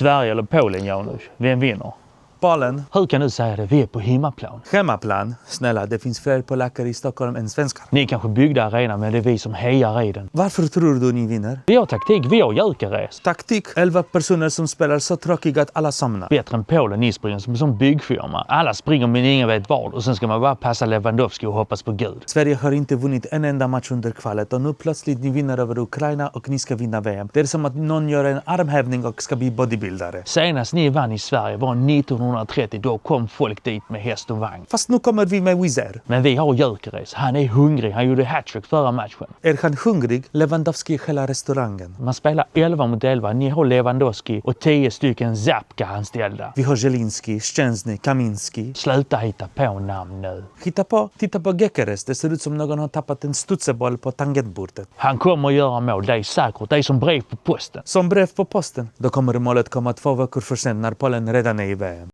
Sverige eller Polen, Janusz? Vem vinner? Polen. Hur kan du säga det? Vi är på hemmaplan. Hemmaplan. Snälla, det finns fler polacker i Stockholm än svenskar. Ni kanske byggde arenan, men det är vi som hejar i den. Varför tror du ni vinner? Vi har taktik, vi har Gyökeres. Taktik. 11 personer som spelar så tråkigt att alla somnar. Bättre än Polen, ni springer som en sån byggfirma. Alla springer men ingen vet vad och sen ska man bara passa Lewandowski och hoppas på Gud. Sverige har inte vunnit en enda match under kvalet och nu plötsligt ni vinner över Ukraina och ni ska vinna VM. Det är som att någon gör en armhävning och ska bli bodybuildare. Senast ni vann i Sverige var 1930, då kom folk dit med häst och vagn. Fast nu kommer vi med Wizard. Men vi har Gyökeres, han är hungrig, han gjorde hattrick förra matchen. Är han hungrig? Lewandowski hela restaurangen. Man spelar 11 mot 11, ni har Lewandowski och 10 stycken Zapka-anställda. Vi har Zielinski, Szczęsny, Kaminski. Sluta hitta på namn nu. Titta på Gyökeres, det ser ut som någon har tappat en studseboll på tangentbordet. Han kommer att göra mål, det är säkert, det är som brev på posten. Som brev på posten. Då kommer målet komma 2 veckor för sent när Polen redan är i VM.